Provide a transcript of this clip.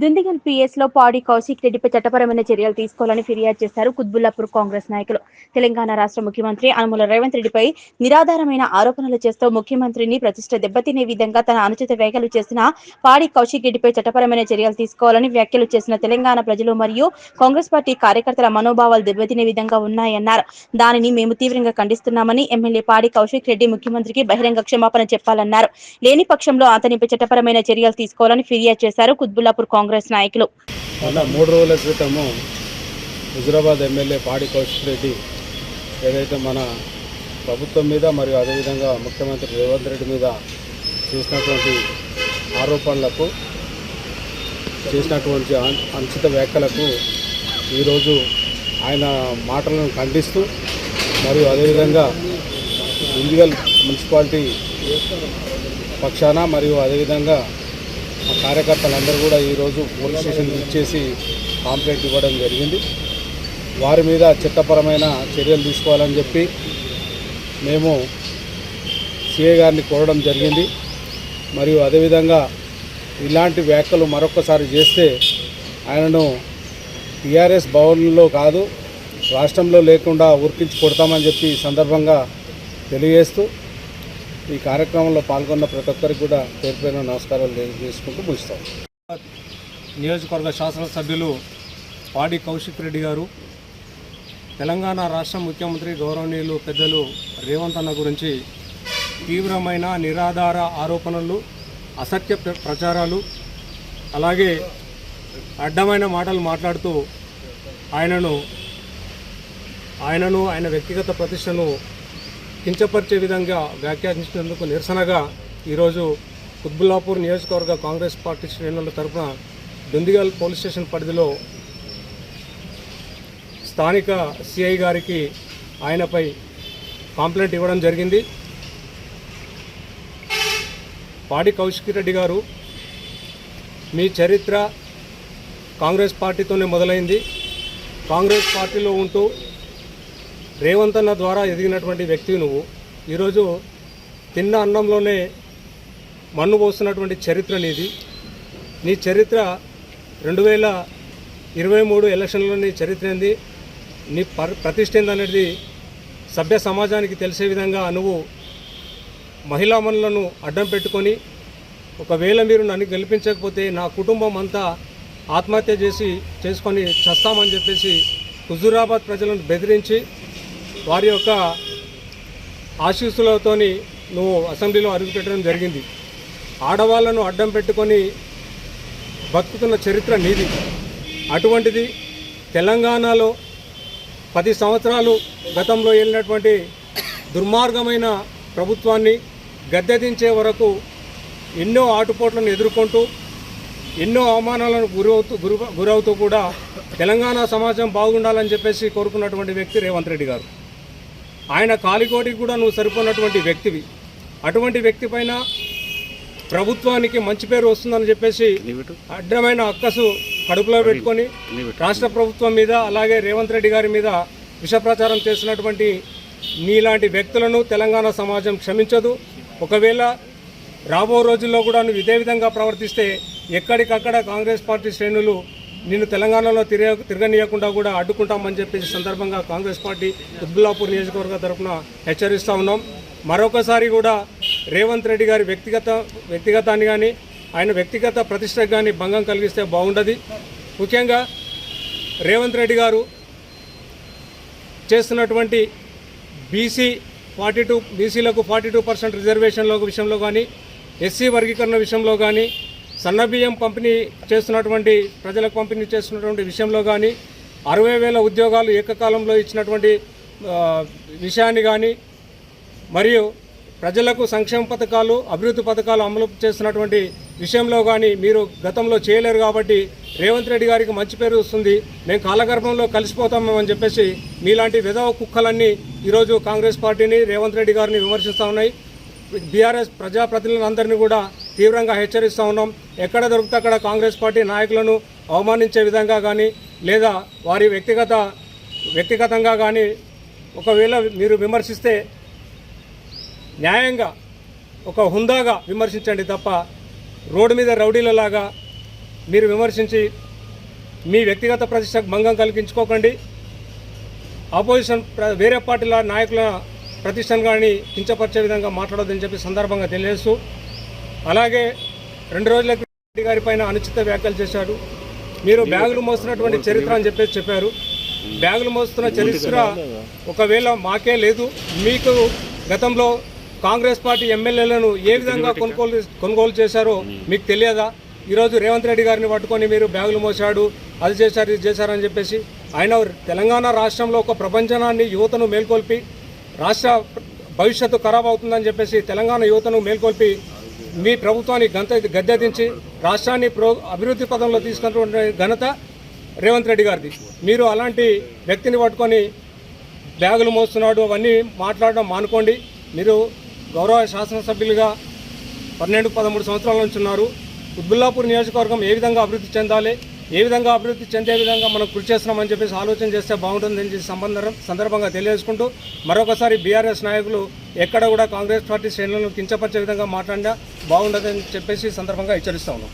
దుందిగల్ పిఎస్లో పాడి కౌశిక్ రెడ్డిపై చట్టపరమైన చర్యలు తీసుకోవాలని ఫిర్యాదు చేశారు కుత్బుల్లాపూర్ కాంగ్రెస్ నాయకులు. తెలంగాణ రాష్ట్ర ముఖ్యమంత్రి యనమల రేవంత్ రెడ్డిపై నిరాధారమైన ఆరోపణలు చేస్తూ ముఖ్యమంత్రిని ప్రతిష్ట దెబ్బతినే విధంగా తన అనుచిత వ్యాఖ్యలు చేసిన పాడి కౌశిక్ రెడ్డిపై చట్టపరమైన చర్యలు తీసుకోవాలని వ్యాఖ్యలు చేసిన తెలంగాణ ప్రజలు మరియు కాంగ్రెస్ పార్టీ కార్యకర్తల మనోభావాలు దెబ్బతినే విధంగా ఉన్నాయన్నారు. దానిని మేము తీవ్రంగా ఖండిస్తున్నామని ఎమ్మెల్యే పాడి కౌశిక్ రెడ్డి ముఖ్యమంత్రికి బహిరంగ క్షమాపణ చెప్పాలన్నారు. లేని పక్షంలో అతనిపై చట్టపరమైన చర్యలు తీసుకోవాలని ఫిర్యాదు చేశారు కుత్బుల్లాపూర్ కాంగ్రెస్ నాయకులు. 3 రోజుల క్రితము హుజురాబాద్ ఎమ్మెల్యే పాడి కౌశిక్ రెడ్డి ఏదైతే మన ప్రభుత్వం మీద మరియు అదేవిధంగా ముఖ్యమంత్రి రేవంత్ రెడ్డి మీద చేసినటువంటి ఆరోపణలకు చేసినటువంటి అనుచిత వ్యాఖ్యలకు ఈరోజు ఆయన మాటలను ఖండిస్తూ మరియు అదేవిధంగా దుందిగల్ మున్సిపాలిటీ పక్షాన మరియు అదేవిధంగా కార్యకర్తలందరూ కూడా ఈరోజు పోలీస్ స్టేషన్కి ఇచ్చేసి కాంప్లైంట్ ఇవ్వడం జరిగింది. వారి మీద చట్టపరమైన చర్యలు తీసుకోవాలని చెప్పి మేము సిఐ గారిని కోరడం జరిగింది. మరియు అదేవిధంగా ఇలాంటి వ్యాఖ్యలు మరొకసారి చేస్తే ఆయనను టీఆర్ఎస్ భవన్లో కాదు రాష్ట్రంలో లేకుండా ఉరికించి కొడతామని చెప్పి సందర్భంగా తెలియజేస్తూ ఈ కార్యక్రమంలో పాల్గొన్న ప్రతి ఒక్కరికి కూడా పేరు పేరున నమస్కారాలు తెలియజేసుకుంటూ ముగిస్తాం. నియోజకవర్గ శాసనసభ్యులు పాడి కౌశిక్ రెడ్డి గారు తెలంగాణ రాష్ట్ర ముఖ్యమంత్రి గౌరవనీయులు పెద్దలు రేవంత్ అన్న గురించి తీవ్రమైన నిరాధార ఆరోపణలు, అసత్య ప్రచారాలు, అలాగే అడ్డమైన మాటలు మాట్లాడుతూ ఆయనను ఆయన వ్యక్తిగత ప్రతిష్టను కించపరిచే విధంగా వ్యాఖ్యానించినందుకు నిరసనగా ఈరోజు కుత్బుల్లాపూర్ నియోజకవర్గ కాంగ్రెస్ పార్టీ శ్రేణుల తరఫున దుందిగల్ పోలీస్ స్టేషన్ పరిధిలో స్థానిక సిఐ గారికి ఆయనపై కంప్లైంట్ ఇవ్వడం జరిగింది. పాడి కౌశిక్ రెడ్డి గారు, మీ చరిత్ర కాంగ్రెస్ పార్టీతోనే మొదలైంది. కాంగ్రెస్ పార్టీలో ఉంటూ రేవంత్ అన్న ద్వారా ఎదిగినటువంటి వ్యక్తి నువ్వు. ఈరోజు తిన్న అన్నంలోనే మన్ను పోస్తున్నటువంటి చరిత్ర నీది. నీ చరిత్ర 2023 ఎలక్షన్లో నీ చరిత్ర ఏంది, నీ ప్రతిష్ట ఏందనేది సభ్య సమాజానికి తెలిసే విధంగా నువ్వు మహిళామణులను అడ్డం పెట్టుకొని, ఒకవేళ మీరు నన్ను గెలిపించకపోతే నా కుటుంబం అంతా ఆత్మహత్య చేసుకొని చస్తామని చెప్పేసి హుజూరాబాద్ ప్రజలను బెదిరించి వారి యొక్క ఆశీస్సులతోని నువ్వు అసెంబ్లీలో అడుగుపెట్టడం జరిగింది. ఆడవాళ్లను అడ్డం పెట్టుకొని బతుకుతున్న చరిత్ర నీది. అటువంటిది తెలంగాణలో 10 సంవత్సరాలు గతంలో వెళ్ళినటువంటి దుర్మార్గమైన ప్రభుత్వాన్ని గద్దెదించే వరకు ఎన్నో ఆటుపోట్లను ఎదుర్కొంటూ ఎన్నో అవమానాలను గురవుతూ కూడా తెలంగాణ సమాజం బాగుండాలని చెప్పేసి కోరుకున్నటువంటి వ్యక్తి రేవంత్ రెడ్డి గారు. ఆయన కాలికోటికి కూడా నువ్వు సరిపోయినటువంటి వ్యక్తివి. అటువంటి వ్యక్తి పైన ప్రభుత్వానికి మంచి పేరు వస్తుందని చెప్పేసి అడ్డమైన అక్కసు కడుపులో పెట్టుకొని రాష్ట్ర ప్రభుత్వం మీద అలాగే రేవంత్ రెడ్డి గారి మీద విష ప్రచారం చేసినటువంటి నీలాంటి వ్యక్తులను తెలంగాణ సమాజం క్షమించదు. ఒకవేళ రాబో రోజుల్లో కూడా నువ్వు ఇదే విధంగా ప్రవర్తిస్తే ఎక్కడికక్కడ కాంగ్రెస్ పార్టీ శ్రేణులు నిన్ను తెలంగాణలో తిరగనీయకుండా కూడా అడ్డుకుంటామని చెప్పేసి సందర్భంగా కాంగ్రెస్ పార్టీ కుత్బుల్లాపూర్ నియోజకవర్గ తరఫున హెచ్చరిస్తూ ఉన్నాం. మరొకసారి కూడా రేవంత్ రెడ్డి గారి వ్యక్తిగతాన్ని కానీ ఆయన వ్యక్తిగత ప్రతిష్టకు కానీ భంగం కలిగిస్తే బాగుండదు. ముఖ్యంగా రేవంత్ రెడ్డి గారు చేస్తున్నటువంటి బీసీలకు 42% రిజర్వేషన్ల విషయంలో కానీ, ఎస్సీ వర్గీకరణ విషయంలో కానీ, సన్నబియ్యం పంపిణీ చేస్తున్నటువంటి ప్రజలకు పంపిణీ చేస్తున్నటువంటి విషయంలో కానీ, 60,000 ఉద్యోగాలు ఏకకాలంలో ఇచ్చినటువంటి విషయాన్ని కానీ, మరియు ప్రజలకు సంక్షేమ పథకాలు, అభివృద్ధి పథకాలు అమలు చేస్తున్నటువంటి విషయంలో కానీ మీరు గతంలో చేయలేరు. కాబట్టి రేవంత్ రెడ్డి గారికి మంచి పేరు వస్తుంది, మేము కాలగర్భంలో కలిసిపోతామని చెప్పేసి మీలాంటి విధవ కుక్కలన్నీ ఈరోజు కాంగ్రెస్ పార్టీని రేవంత్ రెడ్డి గారిని విమర్శిస్తూ ఉన్నాయి. బీఆర్ఎస్ ప్రజాప్రతినిధులందరినీ కూడా తీవ్రంగా హెచ్చరిస్తూ ఉన్నాం. ఎక్కడ దొరికితే అక్కడ కాంగ్రెస్ పార్టీ నాయకులను అవమానించే విధంగా కానీ లేదా వారి వ్యక్తిగతంగా కానీ ఒకవేళ మీరు విమర్శిస్తే న్యాయంగా ఒక హుందాగా విమర్శించండి తప్ప రోడ్డు మీద రౌడీలలాగా మీరు విమర్శించి మీ వ్యక్తిగత ప్రతిష్టకు భంగం కలిగించుకోకండి. ఆపోజిషన్ వేరే పార్టీల నాయకుల ప్రతిష్టను కానీ కించపరిచే విధంగా మాట్లాడొద్దని చెప్పి సందర్భంగా తెలియజేస్తూ, అలాగే 2 రోజుల క్రితం రెడ్డి గారి పైన అనుచిత వ్యాఖ్యలు చేశాడు. మీరు బ్యాగులు మోస్తున్నటువంటి చరిత్ర అని చెప్పారు. బ్యాగులు మోస్తున్న చరిత్ర ఒకవేళ మాకే లేదు, మీకు గతంలో కాంగ్రెస్ పార్టీ ఎమ్మెల్యేలను ఏ విధంగా కొనుగోలు చేశారో మీకు తెలియదా? ఈరోజు రేవంత్ రెడ్డి గారిని పట్టుకొని మీరు బ్యాగులు మోసాడు, అది చేశారు, ఇది చేశారని చెప్పేసి ఆయన తెలంగాణ రాష్ట్రంలో ఒక ప్రపంచనాన్ని యువతను మేల్కొల్పి రాష్ట్ర భవిష్యత్తు ఖరాబ్ అవుతుందని చెప్పేసి తెలంగాణ యువతను మేల్కొల్పి మీ ప్రభుత్వాన్ని గద్దెదించి రాష్ట్రాన్ని అభివృద్ధి పదంలో తీసుకున్నటువంటి ఘనత రేవంత్ రెడ్డి గారిది. మీరు అలాంటి వ్యక్తిని పట్టుకొని బ్యాగులు మోస్తున్నాడు అవన్నీ మాట్లాడడం మానుకోండి. మీరు గౌరవ శాసనసభ్యులుగా 12-13 సంవత్సరాల నుంచి ఉన్నారు. కుత్బుల్లాపూర్ నియోజకవర్గం ఏ విధంగా అభివృద్ధి చెందాలి, ఏ విధంగా అభివృద్ధి చెందే విధంగా మనం కృషి చేస్తున్నామని చెప్పేసి ఆలోచన చేస్తే బాగుంటుందని సందర్భంగా తెలియజేసుకుంటూ, మరొకసారి బీఆర్ఎస్ నాయకులు ఎక్కడ కూడా కాంగ్రెస్ పార్టీ శ్రేణులను కించపరిచే విధంగా మాట్లాడినా బాగుండదని చెప్పేసి సందర్భంగా హెచ్చరిస్తా ఉన్నాం.